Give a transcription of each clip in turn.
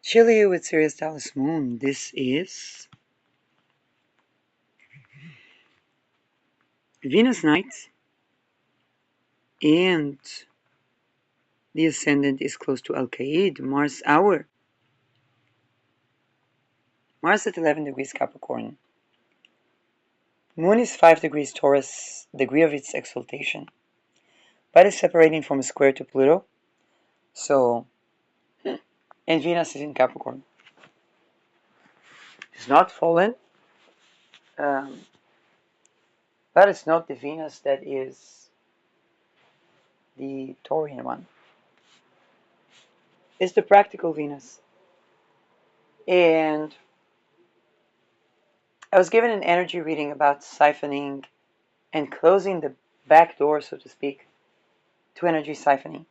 Chile with Sirius Dallas Moon. This is Venus night, and the ascendant is close to Al Qaid, Mars hour. Mars at 11 degrees Capricorn. Moon is 5 degrees Taurus, degree of its exaltation. But it's separating from a square to Pluto. So, and Venus is in Capricorn. It's not fallen, um, but it's not the Venus that is the Taurian one. It's the practical Venus. And I was given an energy reading about siphoning and closing the back door, so to speak, to energy siphoning.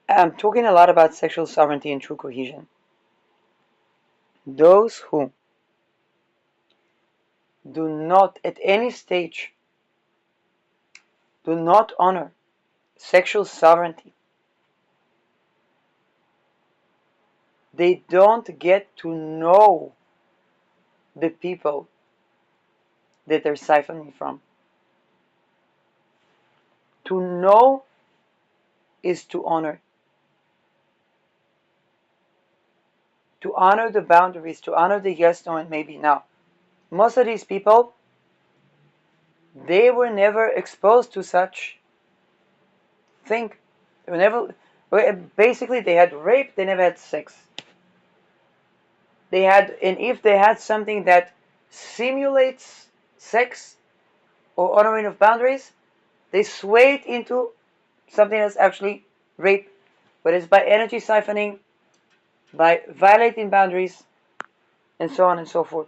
I'm talking a lot about sexual sovereignty and true cohesion. Those who do not, at any stage, do not honor sexual sovereignty, they don't get to know the people that they're siphoning from. To know is to honor. To honor the boundaries, to honor the yes, no, and maybe. Now, most of these people, they were never exposed to such thing. They were never, basically they had rape, they never had sex. They had, and if they had something that simulates sex or honoring of boundaries, they sway it into something that's actually rape, but it's by energy siphoning, by violating boundaries, and so on and so forth.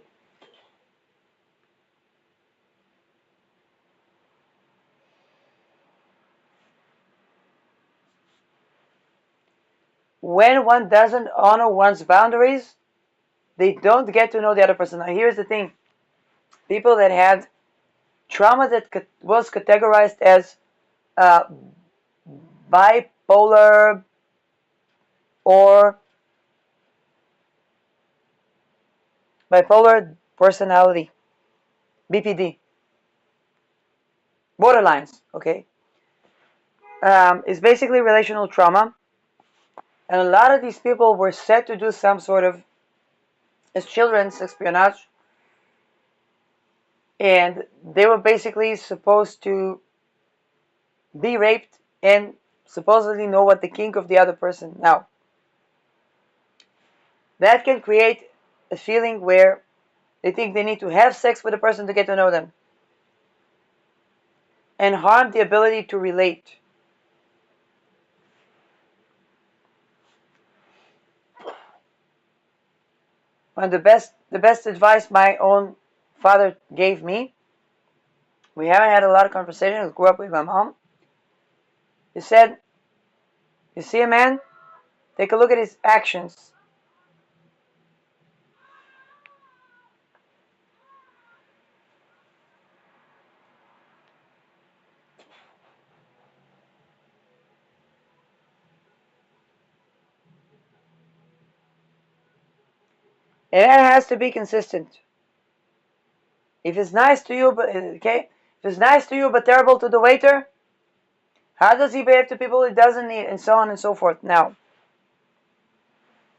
When one doesn't honor one's boundaries, they don't get to know the other person. Now, here's the thing: people that had trauma that was categorized as uh, bipolar or bipolar personality, BPD, borderlines, okay, is basically relational trauma. And a lot of these people were set to do some sort of, as children's espionage, and they were basically supposed to be raped and supposedly know what the kink of the other person. Now, that can create a feeling where they think they need to have sex with a person to get to know them, and harm the ability to relate. And the best advice my own father gave me, we haven't had a lot of conversations, grew up with my mom. He said, you see a man, take a look at his actions. And that has to be consistent. If it's nice to you, but okay, if it's nice to you but terrible to the waiter, how does he behave to people he doesn't need, and so on and so forth. Now,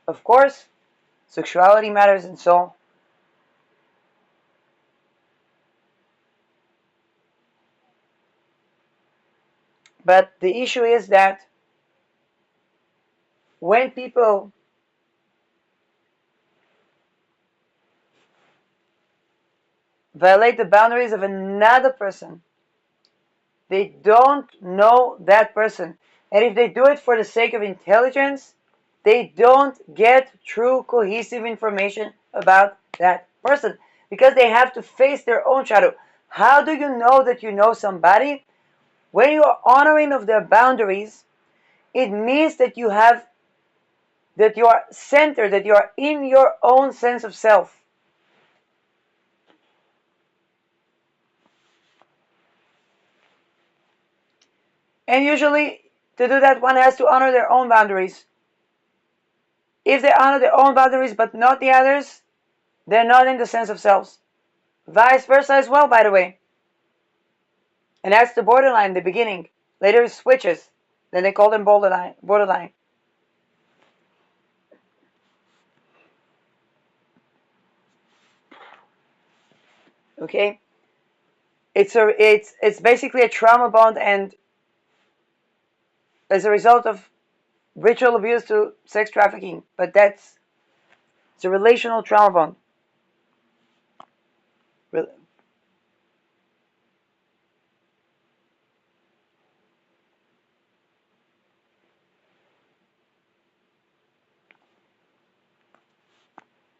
of course, sexuality matters, and so. But the issue is that when people violate the boundaries of another person, they don't know that person. And if they do it for the sake of intelligence, they don't get true cohesive information about that person because they have to face their own shadow. How do you know that you know somebody? When you are honoring of their boundaries, it means that you are centered, that you are in your own sense of self. And usually to do that, one has to honor their own boundaries. If they honor their own boundaries but not the others, they're not in the sense of selves. Vice versa as well, by the way. And that's the borderline, the beginning. Later it switches. Then they call them borderline. Okay? It's basically a trauma bond, and as a result of ritual abuse to sex trafficking. But it's a relational trauma bond.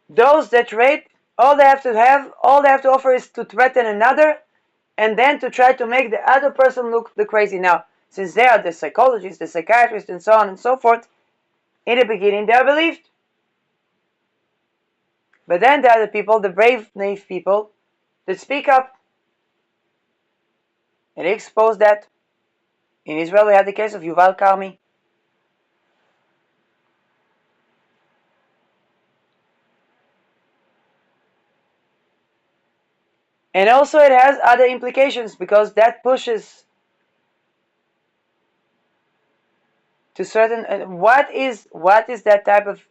Those that rape, all they have to offer is to threaten another, and then to try to make the other person look the crazy. Now, since they are the psychologists, the psychiatrists, and so on and so forth, in the beginning they are believed. But then there are the people, the brave, naive people, that speak up. And they expose that. In Israel, we had the case of Yuval Karmi. And also it has other implications, because that pushes to certain. What is that type of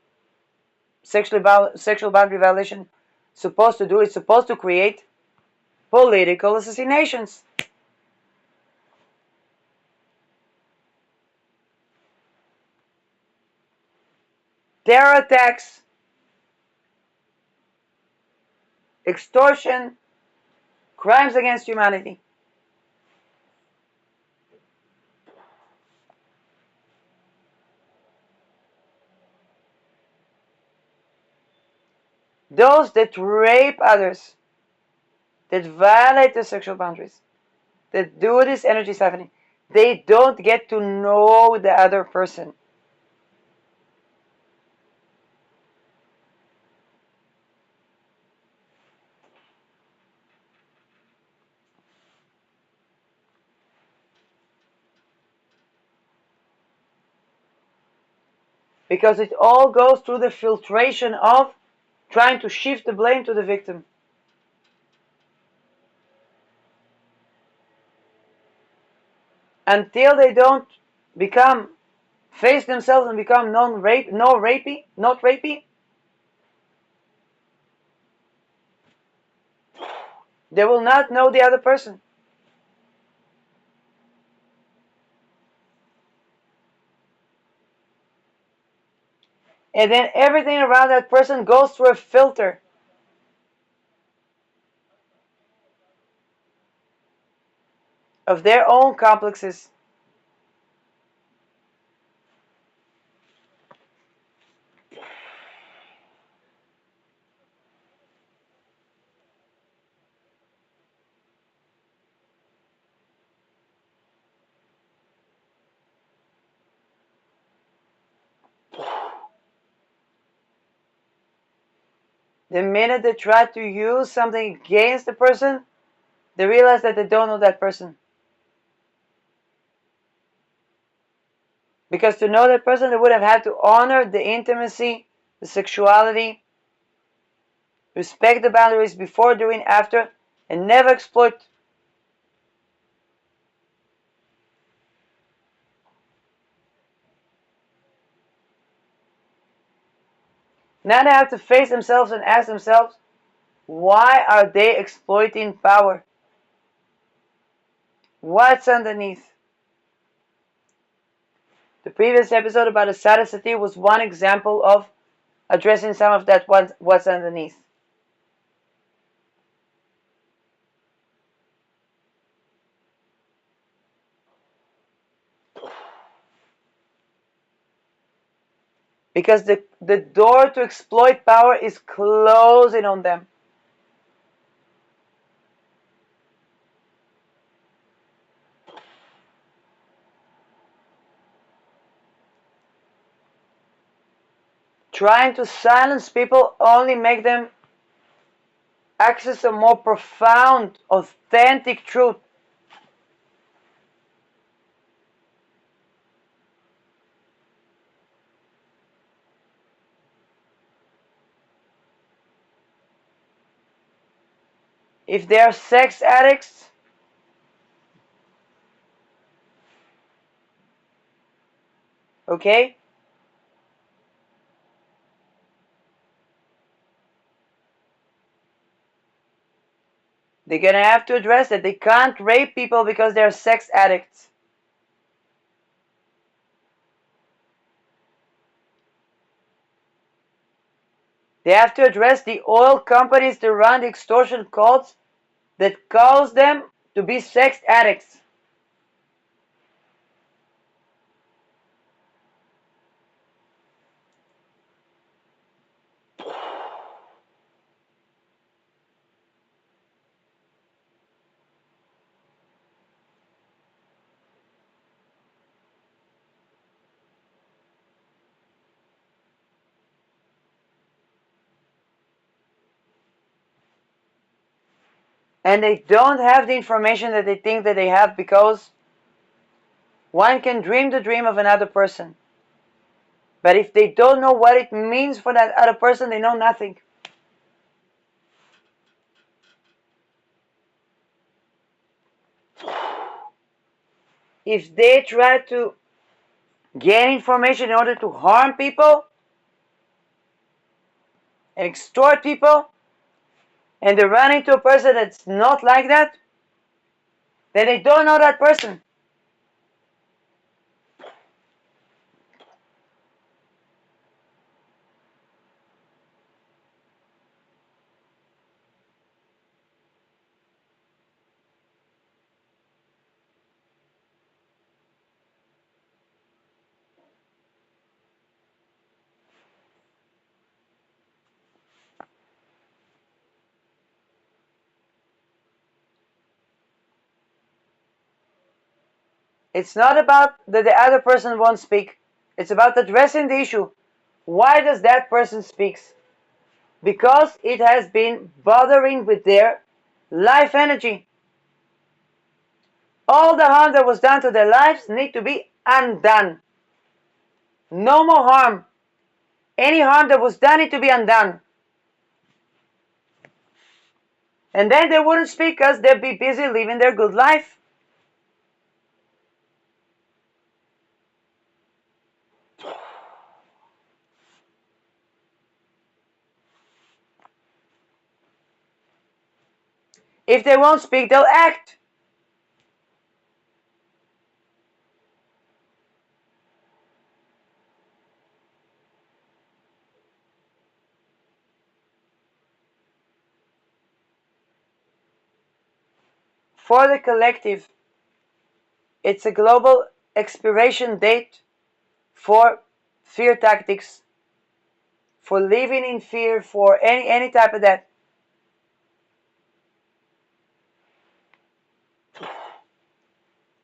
sexual boundary violation supposed to do? It's supposed to create political assassinations. Terror attacks, extortion, crimes against humanity. Those that rape others, that violate the sexual boundaries, that do this energy siphoning, they don't get to know the other person. Because it all goes through the filtration of trying to shift the blame to the victim. Until they don't face themselves and become not rapey, they will not know the other person. And then everything around that person goes through a filter of their own complexes. The minute they try to use something against the person, they realize that they don't know that person. Because to know that person, they would have had to honor the intimacy, the sexuality, respect the boundaries before, during, after, and never exploit. Now they have to face themselves and ask themselves, why are they exploiting power? What's underneath? The previous episode about asadicity was one example of addressing some of that, what's underneath. Because the door to exploit power is closing on them. Trying to silence people only make them access a more profound, authentic truth. if they are sex addicts, okay, they're gonna have to address that they can't rape people because they're sex addicts. They have to address the oil companies that run the extortion cults that cause them to be sex addicts. And they don't have the information that they think that they have, because one can dream the dream of another person. But if they don't know what it means for that other person, they know nothing. If they try to gain information in order to harm people and extort people, and they run into a person that's not like that, then they don't know that person. It's not about that the other person won't speak. It's about addressing the issue. Why does that person speaks? Because it has been bothering with their life energy. All the harm that was done to their lives need to be undone. No more harm. Any harm that was done need to be undone. And then they wouldn't speak because they'd be busy living their good life. If they won't speak, they'll act. For the collective, it's a global expiration date for fear tactics, for living in fear, for any type of that.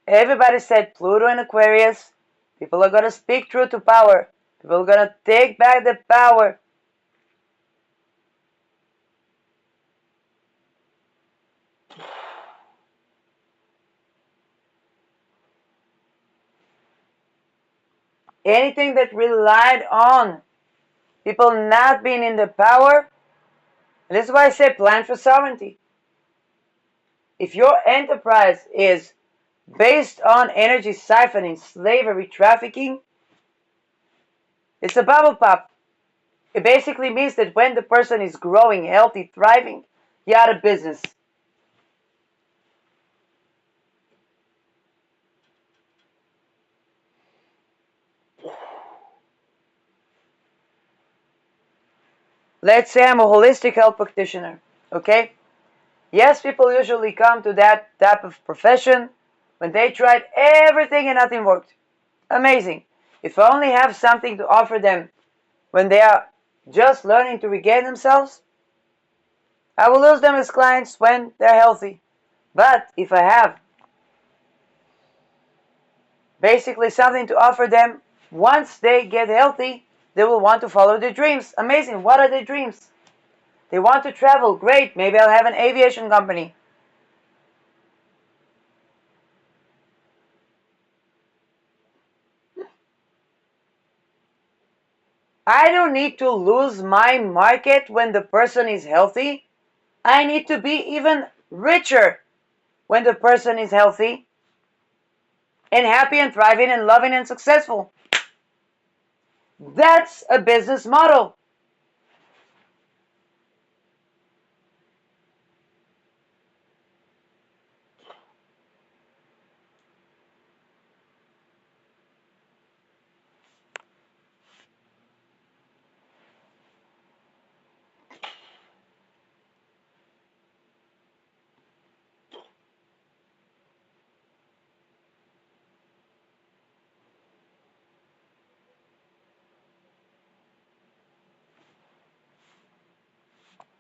Everybody said Pluto and Aquarius, people are going to speak truth to power. People are going to take back the power. Anything that relied on people not being in the power, and this is why I say plan for sovereignty. If your enterprise is based on energy siphoning, slavery, trafficking, it's a bubble pop. It basically means that when the person is growing, healthy, thriving, you're out of business. Let's say I'm a holistic health practitioner, okay? Yes, people usually come to that type of profession when they tried everything and nothing worked. Amazing. If I only have something to offer them when they are just learning to regain themselves, I will lose them as clients when they're healthy. But if I have basically something to offer them, once they get healthy, they will want to follow their dreams. Amazing. What are their dreams? They want to travel. Great. Maybe I'll have an aviation company. I don't need to lose my market when the person is healthy. I need to be even richer when the person is healthy and happy and thriving and loving and successful. That's a business model.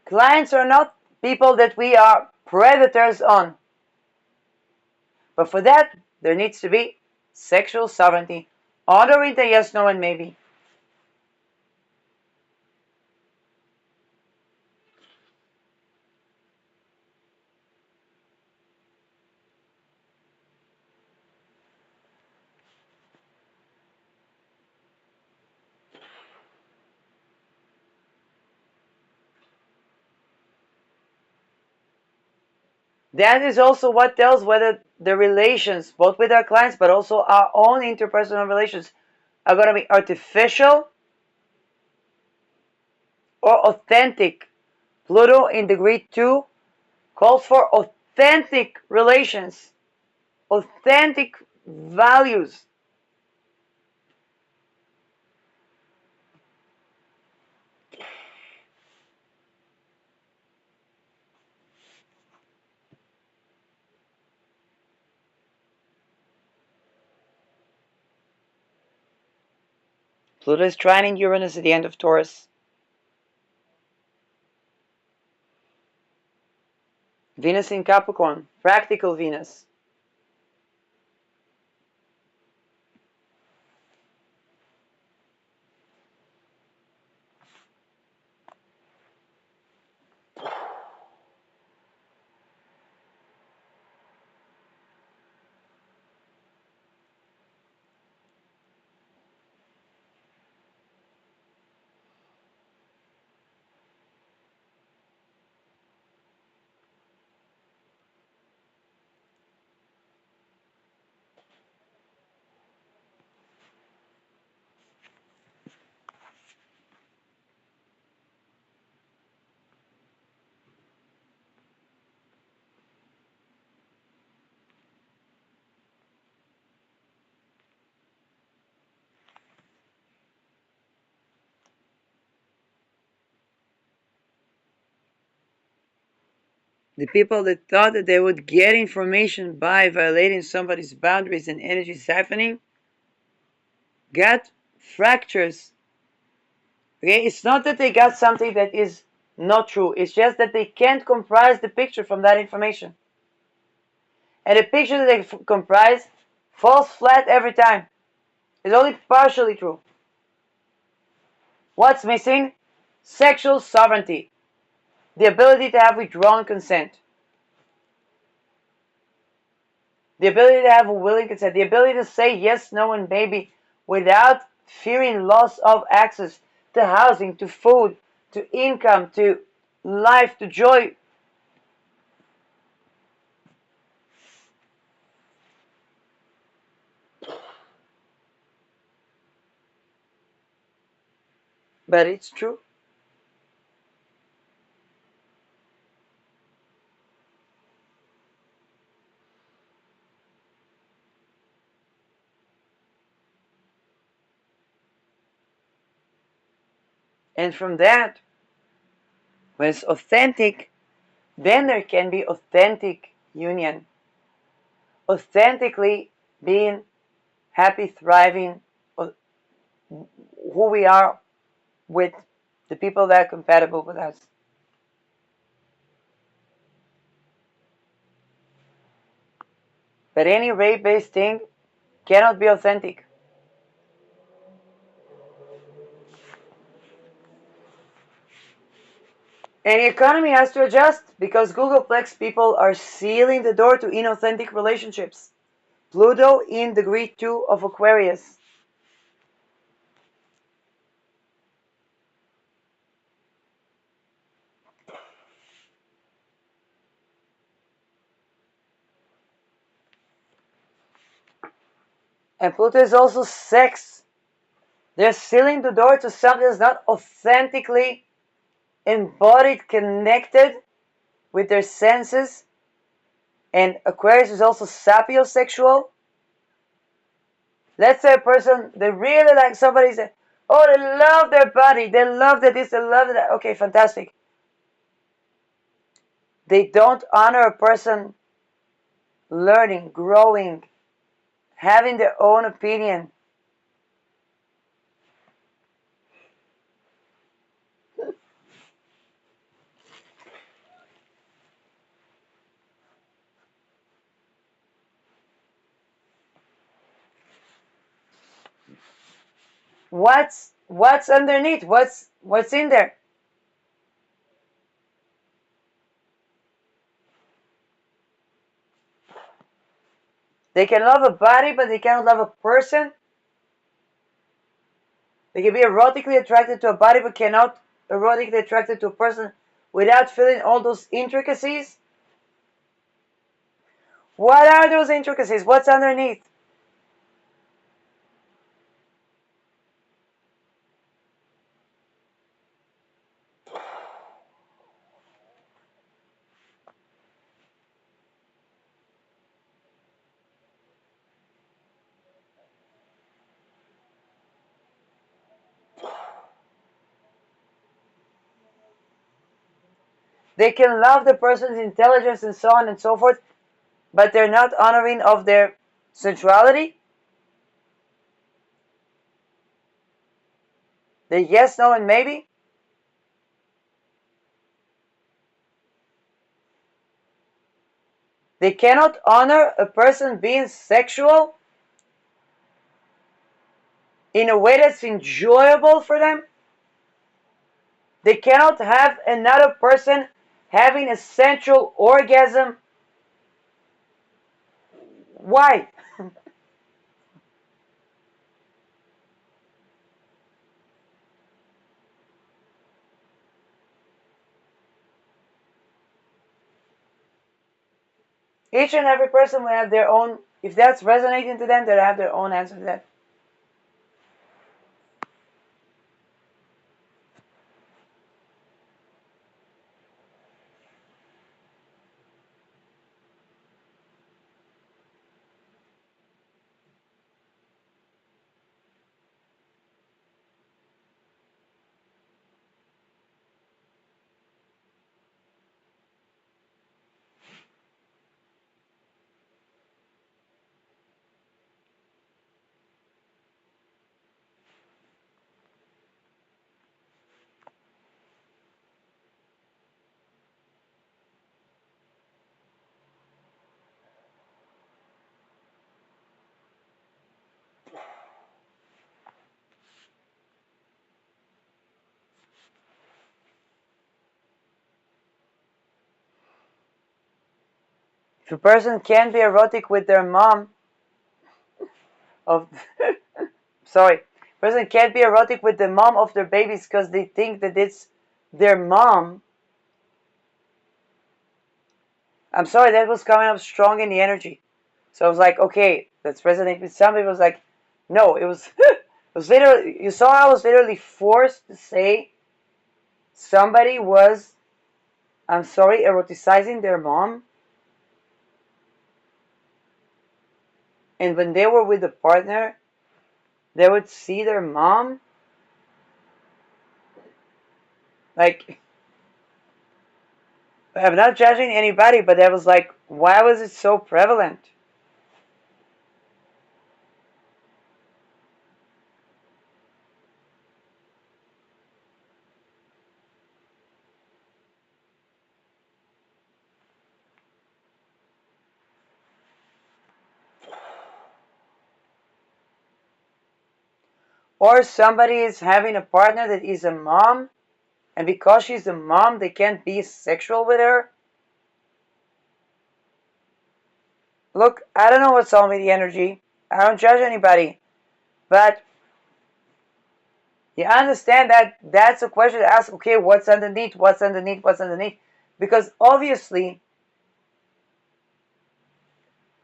Clients are not people that we are predators on. But for that, there needs to be sexual sovereignty, honoring the yes, no, and maybe. That is also what tells whether the relations, both with our clients but also our own interpersonal relations, are going to be artificial or authentic. Pluto in degree 2 calls for authentic relations, authentic values. Pluto is trining Uranus at the end of Taurus. Venus in Capricorn, practical Venus. The people that thought that they would get information by violating somebody's boundaries and energy siphoning got fractures. Okay? It's not that they got something that is not true. It's just that they can't comprise the picture from that information. And the picture that they comprise falls flat every time. It's only partially true. What's missing? Sexual sovereignty. The ability to have withdrawn consent. The ability to have a willing consent. The ability to say yes, no, and maybe without fearing loss of access to housing, to food, to income, to life, to joy. But it's true. And from that, when it's authentic, then there can be authentic union. Authentically being happy, thriving, who we are with the people that are compatible with us. But any rate-based thing cannot be authentic. And the economy has to adjust because Googleplex people are sealing the door to inauthentic relationships. Pluto in degree 2 of Aquarius. And Pluto is also sex. They're sealing the door to something that's not authentically embodied, connected with their senses. And Aquarius is also psychosexual. Let's say a person, they really like somebody, say, oh, they love their body, they love that this, they love that. Okay, fantastic. They don't honor a person learning, growing, having their own opinion. What's underneath? What's in there? They can love a body, but they cannot love a person. They can be erotically attracted to a body, but cannot erotically attracted to a person without feeling all those intricacies. What are those intricacies? What's underneath? They can love the person's intelligence and so on and so forth, but they're not honoring of their sensuality. The yes, no, and maybe. They cannot honor a person being sexual in a way that's enjoyable for them. They cannot have another person having a sensual orgasm. Why? Each and every person will have their own, if that's resonating to them, they'll have their own answer to that. If a person can be erotic with their mom, of sorry, a person can't be erotic with the mom of their babies because they think that it's their mom. I'm sorry, that was coming up strong in the energy. So I was like, okay, let's resonate with some people. It was like, no, it was it was literally, you saw I was literally forced to say somebody was, I'm sorry, eroticizing their mom. And when they were with a partner, they would see their mom. Like, I'm not judging anybody, but I was like, why was it so prevalent? Or somebody is having a partner that is a mom, and because she's a mom, they can't be sexual with her. Look, I don't know what's on with the energy. I don't judge anybody. But you understand that that's a question to ask, okay, what's underneath? What's underneath? What's underneath? Because obviously,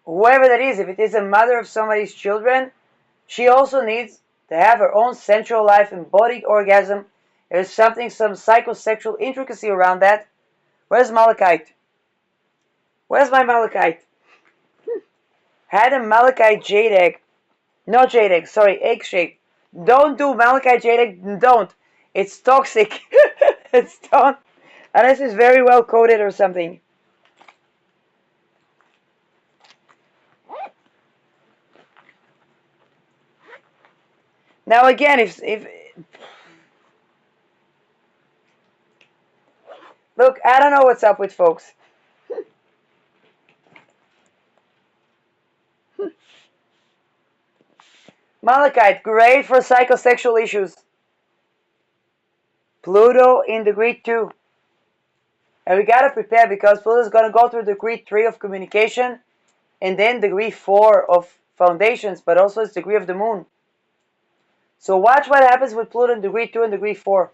whoever that is, if it is a mother of somebody's children, She also needs to have her own sensual life, embodied orgasm. There's something, some psychosexual intricacy around that. Where's Malachite? Where's my Malachite? Had a Malachite jade egg. Not jade egg, sorry, egg shape. Don't do Malachite jade egg, don't. It's toxic. It's don't. Unless it's very well coated or something. Now again, if look, I don't know what's up with folks. Malachite, great for psychosexual issues. Pluto in degree 2. And we gotta prepare because Pluto's gonna go through degree 3 of communication and then degree 4 of foundations, but also it's degree of the moon. So watch what happens with Pluto in degree 2 and degree 4.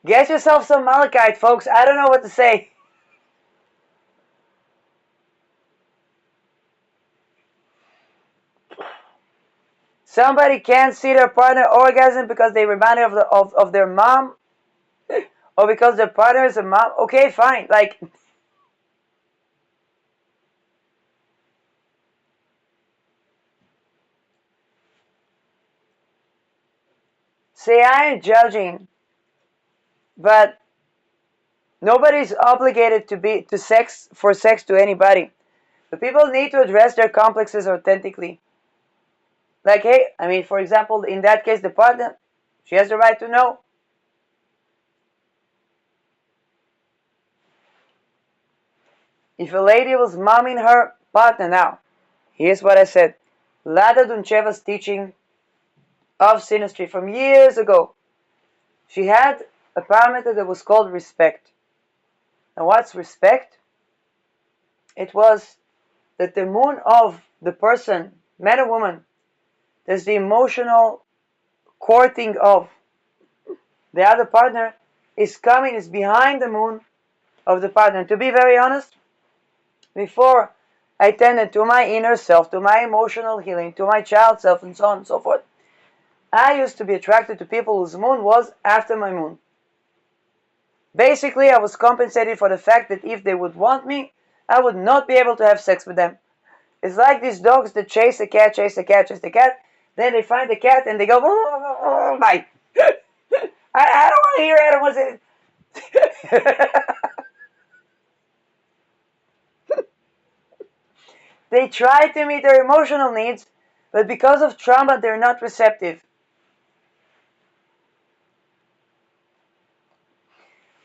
Get yourself some Malachite, folks. I don't know what to say. Somebody can't see their partner orgasm because they reminded of their mom, or because their partner is a mom. Okay, fine. Like, say I ain't judging, but nobody's obligated to be to sex for sex to anybody. But people need to address their complexes authentically. Like, hey, I mean, for example, in that case, the partner, she has the right to know. If a lady was momming her partner now, here's what I said. Lada Duncheva's teaching of synastry from years ago. She had a parameter that was called respect. And what's respect? It was that the moon of the person, man or woman, there's the emotional courting of the other partner is coming, is behind the moon of the partner. And to be very honest, before I tended to my inner self, to my emotional healing, to my child self, and so on and so forth, I used to be attracted to people whose moon was after my moon. Basically, I was compensated for the fact that if they would want me, I would not be able to have sex with them. It's like these dogs that chase a cat, chase a cat, chase the cat. Then they find the cat and they go, oh my. I don't want to hear it. I want to say. They try to meet their emotional needs, but because of trauma, they're not receptive.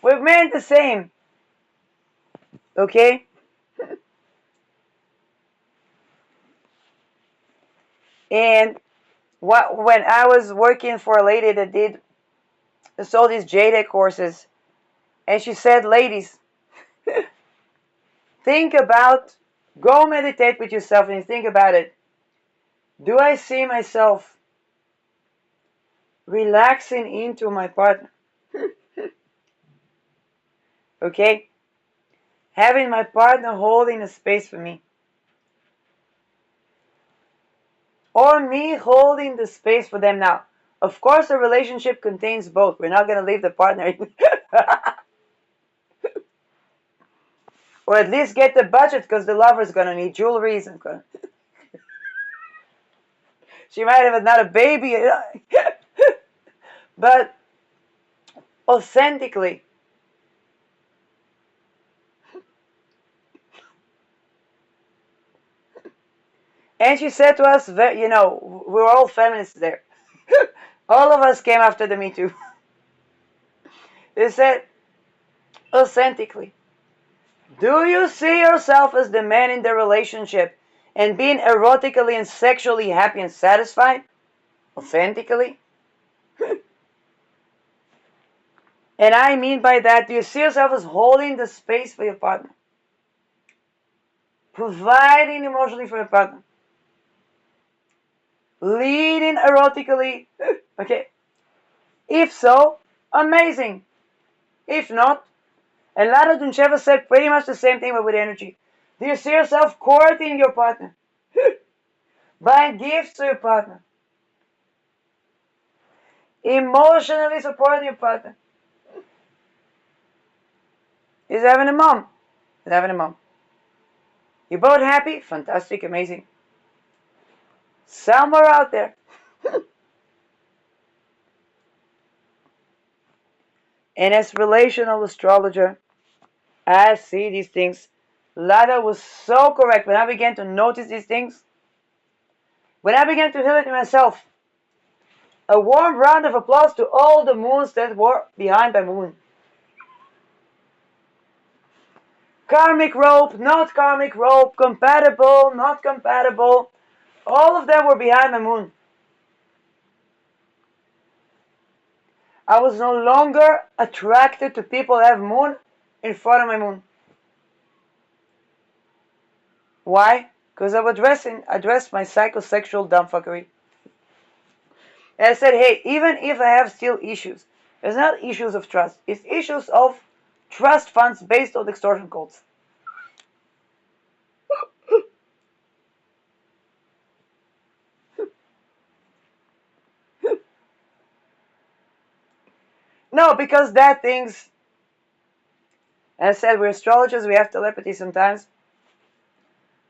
With men, the same. Okay? And when I was working for a lady that did sold these JDEC courses, and she said, ladies, think about, go meditate with yourself and think about it. Do I see myself relaxing into my partner? Okay? Having my partner holding a space for me. Or me holding the space for them now. Of course, a relationship contains both. We're not going to leave the partner. Or at least get the budget because the lover's going to need jewelry. She might have another baby. But authentically. And she said to us, we're all feminists there. All of us came after the Me Too. They said, authentically, do you see yourself as the man in the relationship and being erotically and sexually happy and satisfied? Authentically? And I mean by that, do you see yourself as holding the space for your partner? Providing emotionally for your partner? Leading erotically? Okay. If so, amazing. If not, and Lada Duncheva said pretty much the same thing but with energy. Do you see yourself courting your partner? Buying gifts to your partner? Emotionally supporting your partner? He's having a mom. He's having a mom. You're both happy? Fantastic, amazing. Somewhere out there. And as relational astrologer, I see these things. Lada was so correct when I began to notice these things. When I began to heal it myself. A warm round of applause to all the moons that were behind my moon. Karmic rope, not karmic rope, compatible, not compatible. All of them were behind my moon. I was no longer attracted to people that have moon in front of my moon. Why? Because I would address my psychosexual dumbfuckery. And I said, hey, even if I have still issues, it's not issues of trust. It's issues of trust funds based on extortion calls. No, because that things, as I said, we're astrologers, we have telepathy sometimes.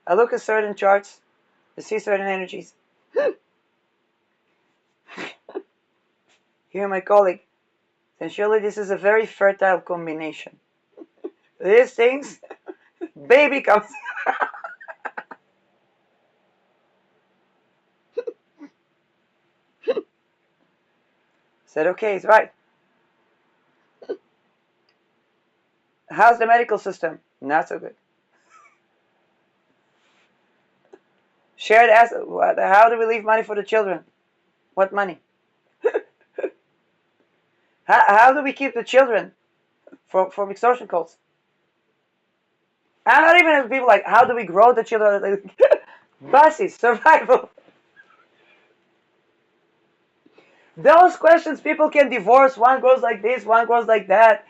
I look at certain charts, I see certain energies. Here, my colleague, and surely this is a very fertile combination. These things, baby comes. Said, okay, it's right. How's the medical system? Not so good. Shared asset. How do we leave money for the children? What money? How do we keep the children from extortion calls? I'm not even people like, how do we grow the children? Buses, survival. Those questions people can divorce. One goes like this, one goes like that.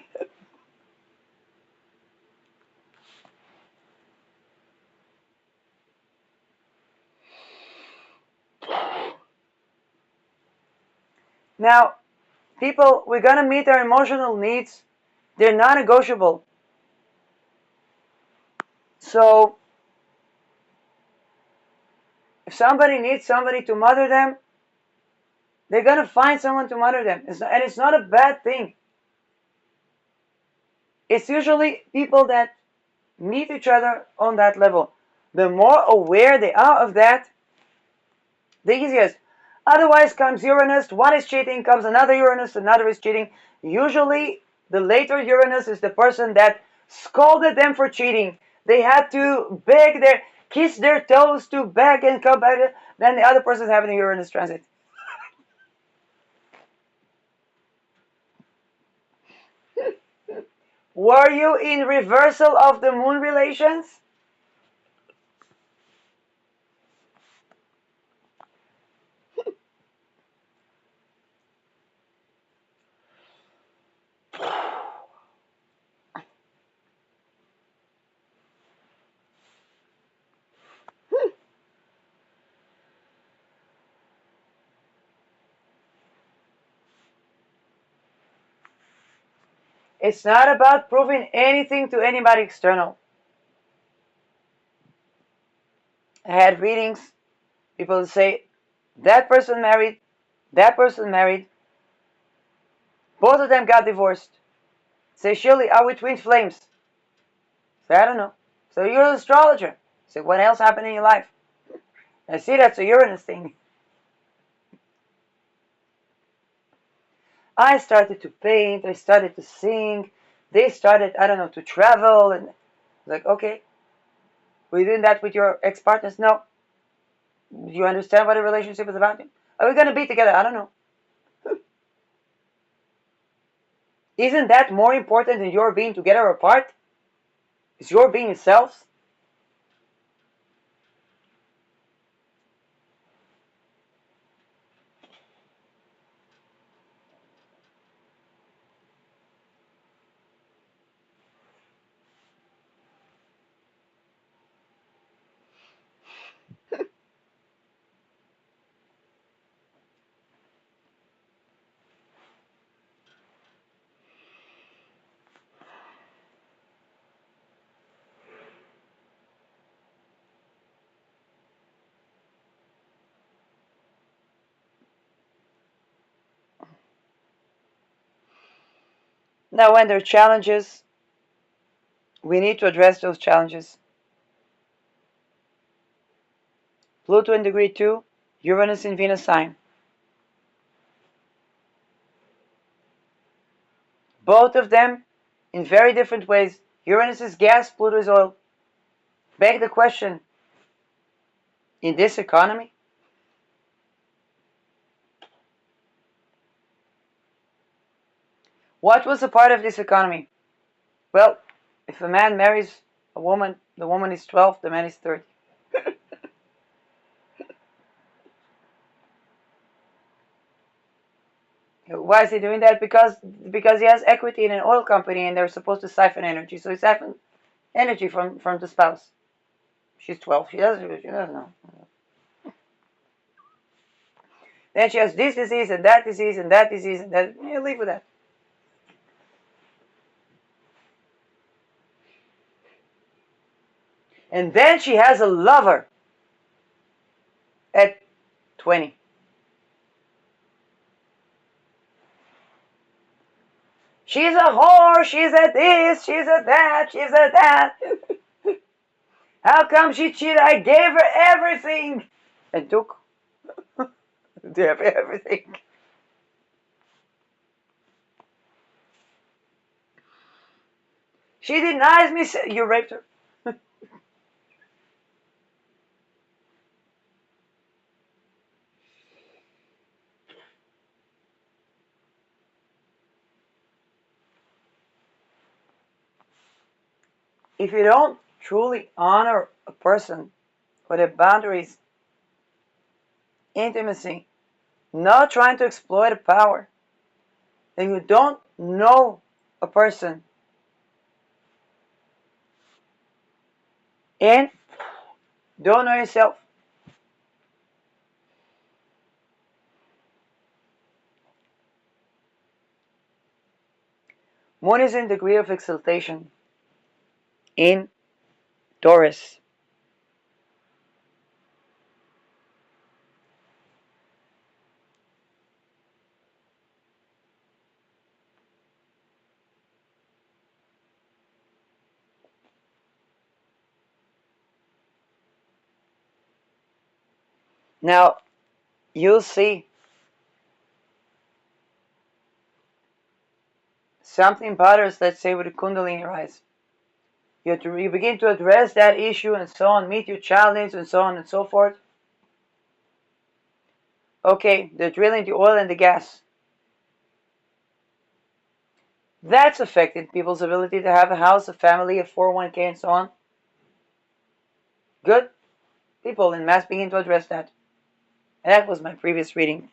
Now, people, we're going to meet our emotional needs. They're non-negotiable. So, if somebody needs somebody to mother them, they're going to find someone to mother them. And it's not a bad thing. It's usually people that meet each other on that level. The more aware they are of that, the easiest. Otherwise comes Uranus, one is cheating, comes another Uranus, another is cheating. Usually, the later Uranus is the person that scolded them for cheating. They had to kiss their toes to beg and come back. Then the other person is having a Uranus transit. Were you in reversal of the moon relations? It's not about proving anything to anybody external. I had readings, people say, that person married, both of them got divorced. Say, Shirley, are we twin flames? Say, I don't know. So you're an astrologer. Say, what else happened in your life? I see that's a Uranus thing. I started to paint, I started to sing, they started, I don't know, to travel, and like, okay, were you doing that with your ex-partners? No. Do you understand what a relationship is about? Are we going to be together? I don't know. Isn't that more important than your being together apart? Is your being yourselves? Now, when there are challenges, we need to address those challenges. Pluto in degree 2, Uranus in Venus sign. Both of them in very different ways. Uranus is gas, Pluto is oil. Beg the question, in this economy, what was a part of this economy? Well, if a man marries a woman, the woman is 12, the man is 30. Why is he doing that? Because he has equity in an oil company and they're supposed to siphon energy. So he siphons energy from the spouse. She's 12. She doesn't know. Then she has this disease and that disease and that disease and that. You leave with that. And then she has a lover at 20. She's a whore, she's a this, she's a that, she's a that. How come she cheated? I gave her everything. And took to have everything. She denies me. You raped her. If you don't truly honor a person for their boundaries, intimacy, not trying to exploit a power, then you don't know a person and don't know yourself. Moon is in degree of exaltation in Taurus. Now, you'll see something bothers, let's say, with a kundalini rise. You begin to address that issue and so on, meet your child needs and so on and so forth. Okay, they're drilling the oil and the gas. That's affecting people's ability to have a house, a family, a 401k, and so on. Good. People in mass begin to address that. And that was my previous reading.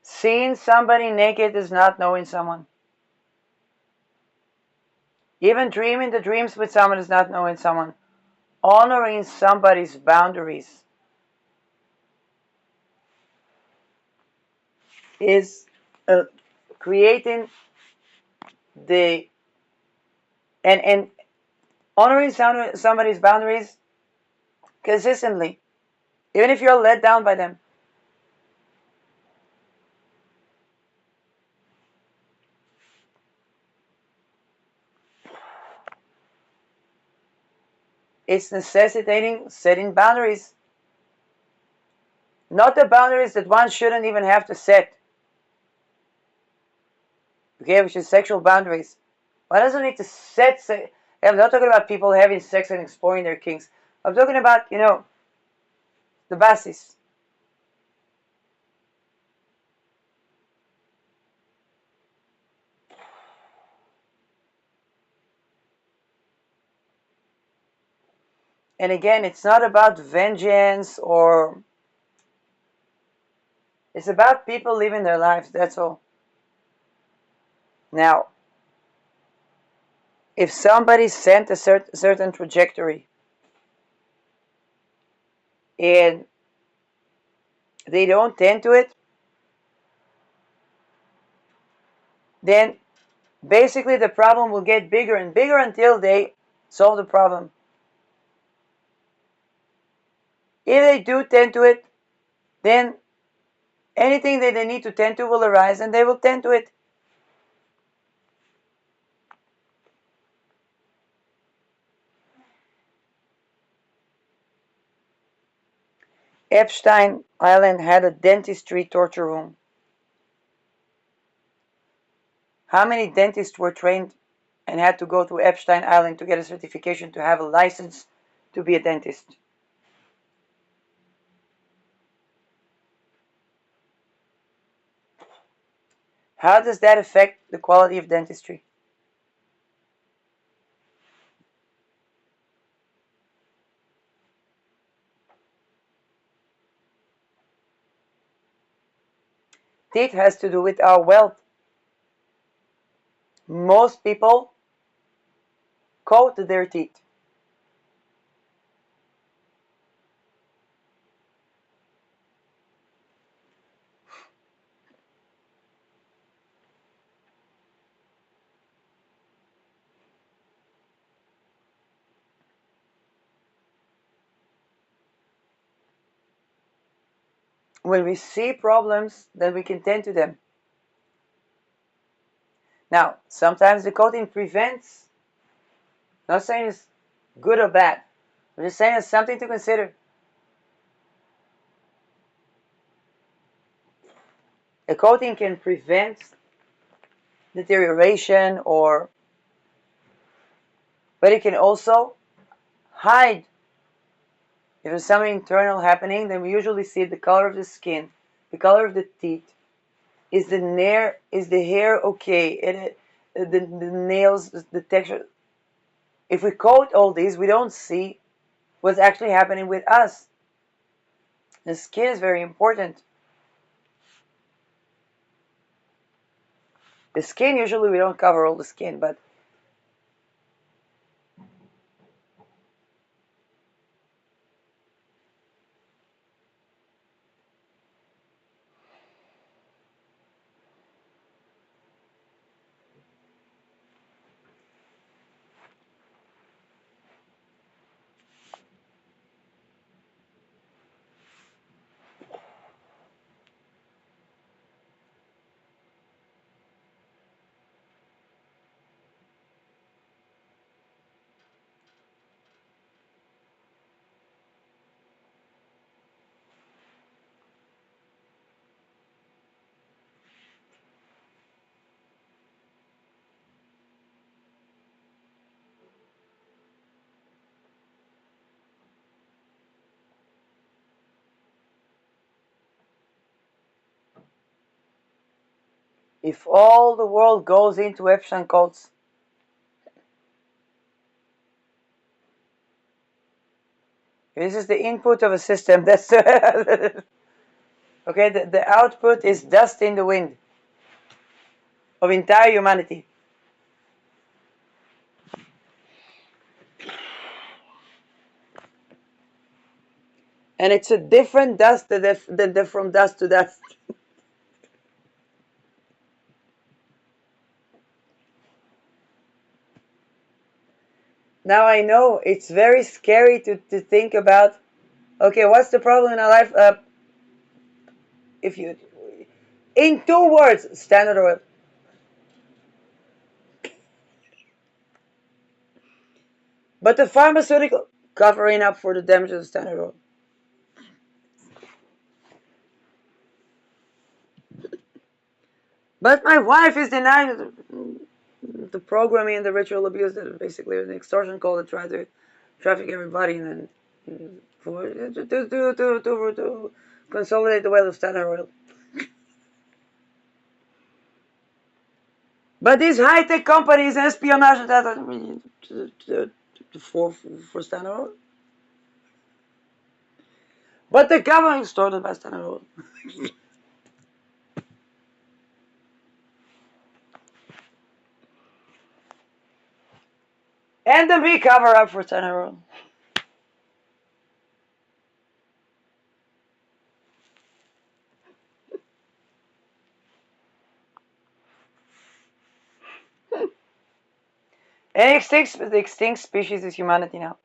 Seeing somebody naked is not knowing someone. Even dreaming the dreams with someone is not knowing someone. Honoring somebody's boundaries is creating the and honoring somebody's boundaries consistently, even if you're let down by them. It's necessitating setting boundaries. Not the boundaries that one shouldn't even have to set. Okay, which is sexual boundaries. One doesn't need to set. I'm not talking about people having sex and exploring their kinks. I'm talking about, the basis. And again, it's not about vengeance or. It's about people living their lives, that's all. Now, if somebody sent a certain trajectory and they don't tend to it, then basically the problem will get bigger and bigger until they solve the problem. If they do tend to it, then anything that they need to tend to will arise and they will tend to it. Epstein Island had a dentistry torture room. How many dentists were trained and had to go to Epstein Island to get a certification to have a license to be a dentist? How does that affect the quality of dentistry? Teeth has to do with our wealth. Most people coat their teeth. When we see problems, then we can tend to them. Now, sometimes the coating prevents, not saying it's good or bad, I'm just saying it's something to consider. A coating can prevent deterioration but it can also hide. If there's something internal happening, then we usually see the color of the skin, the color of the teeth. Is the hair okay? The nails, the texture. If we coat all these, we don't see what's actually happening with us. The skin is very important. The skin, usually we don't cover all the skin, but if all the world goes into Epstein codes, this is the input of a system. That's okay. The output is dust in the wind of entire humanity. And it's a different dust than from dust to dust. Now I know it's very scary to think about, okay, what's the problem in our life? If you, in 2 words, Standard Oil. But the pharmaceutical covering up for the damage of the Standard Oil. But my wife is denying the programming and the ritual abuse that basically an extortion call that tried to traffic everybody and then to consolidate the wealth of Standard Oil. But these high-tech companies, espionage, for Standard Oil. But the government started by Standard Oil. And then we cover up for Standard Oil. And the extinct species is humanity now.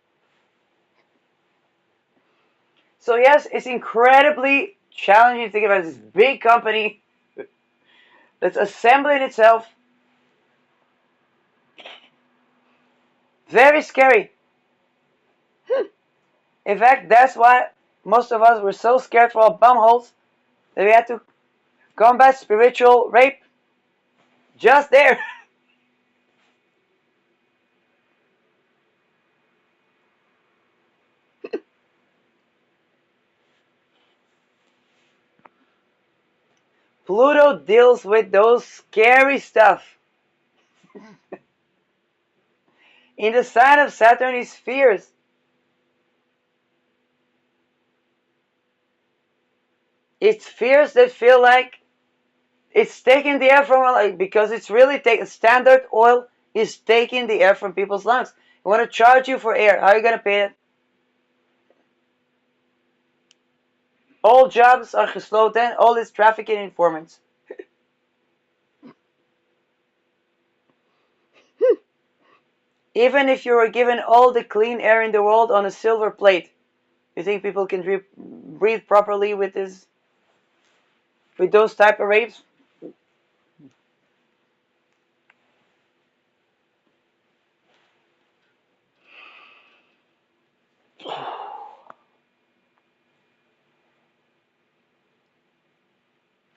So yes, it's incredibly challenging to think about this big company that's assembling itself. Very scary. In fact, that's why most of us were so scared for our bumholes that we had to combat spiritual rape just there. Pluto deals with those scary stuff. In the sign of Saturn is fears. It's fears that feel like it's taking the air from, like, because it's really taking, Standard Oil is taking the air from people's lungs. They want to charge you for air. How are you going to pay it? All jobs are gesloten. All is trafficking informants. Even if you were given all the clean air in the world on a silver plate, you think people can breathe properly with those type of rapes?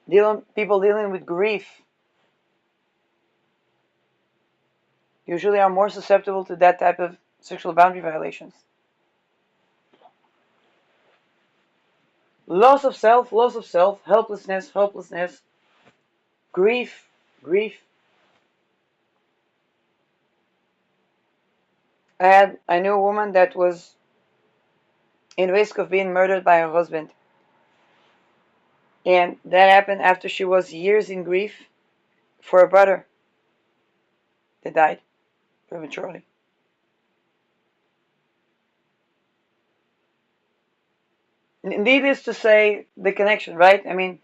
People dealing with grief usually are more susceptible to that type of sexual boundary violations. Loss of self, helplessness, grief, grief. I knew a woman that was in risk of being murdered by her husband. And that happened after she was years in grief for a brother that died prematurely. Needless to say, the connection, right? I mean,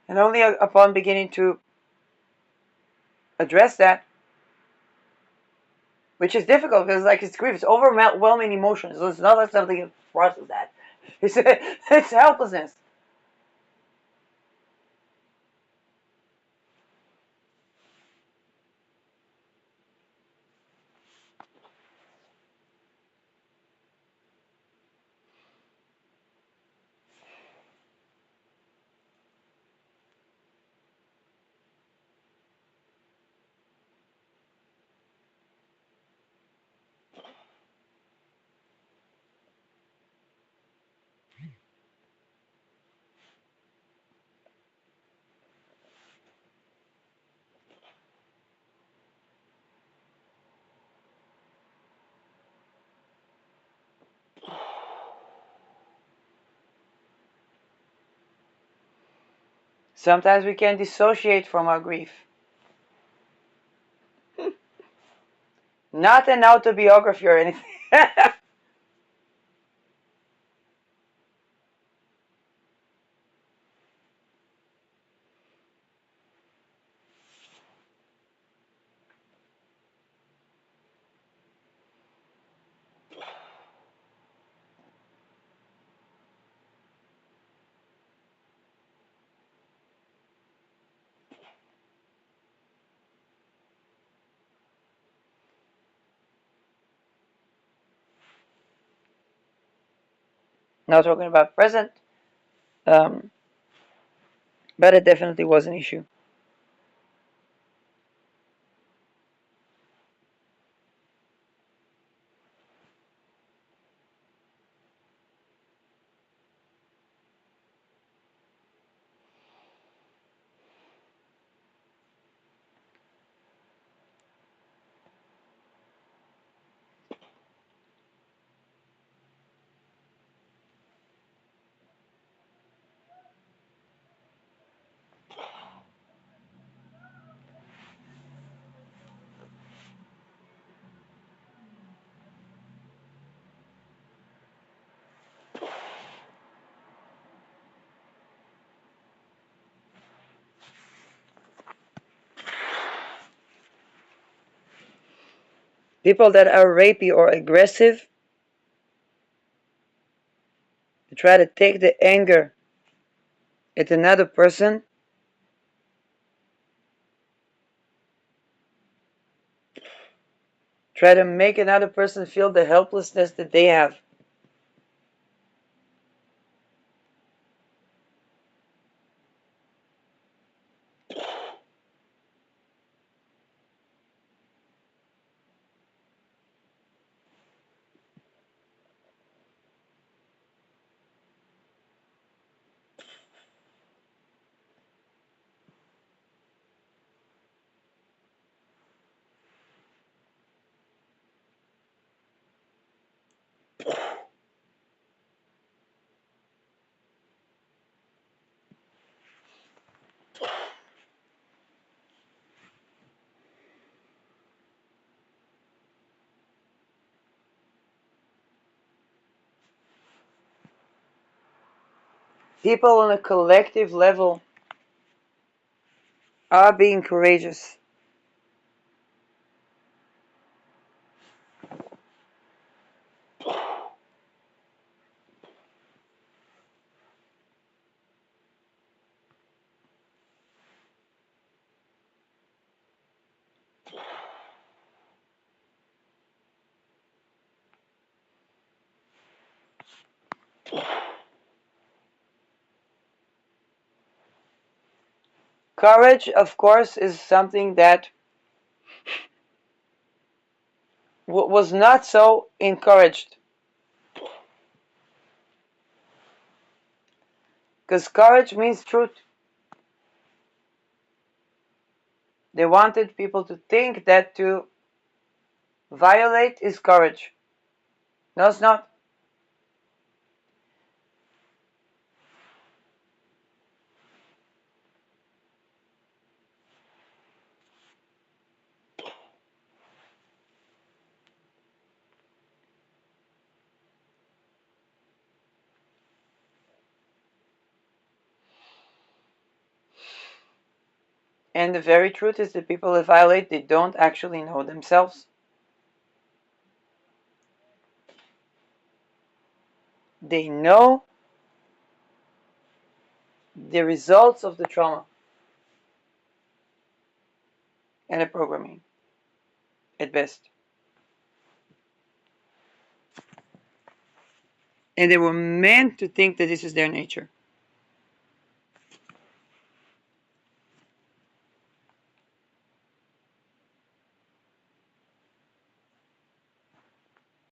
and only upon beginning to address that, which is difficult because, like, it's grief, it's overwhelming emotions. So it's not like something that process that. It's helplessness. Sometimes we can dissociate from our grief. Not an autobiography or anything. Not talking about present, um, but it definitely was an issue. People that are rapey or aggressive, they try to take the anger at another person, try to make another person feel the helplessness that they have. People on a collective level are being courageous. Courage, of course, is something that was not so encouraged. Because courage means truth. They wanted people to think that to violate is courage. No, it's not. And the very truth is that people that violate, they don't actually know themselves. They know the results of the trauma and the programming, at best. And they were meant to think that this is their nature.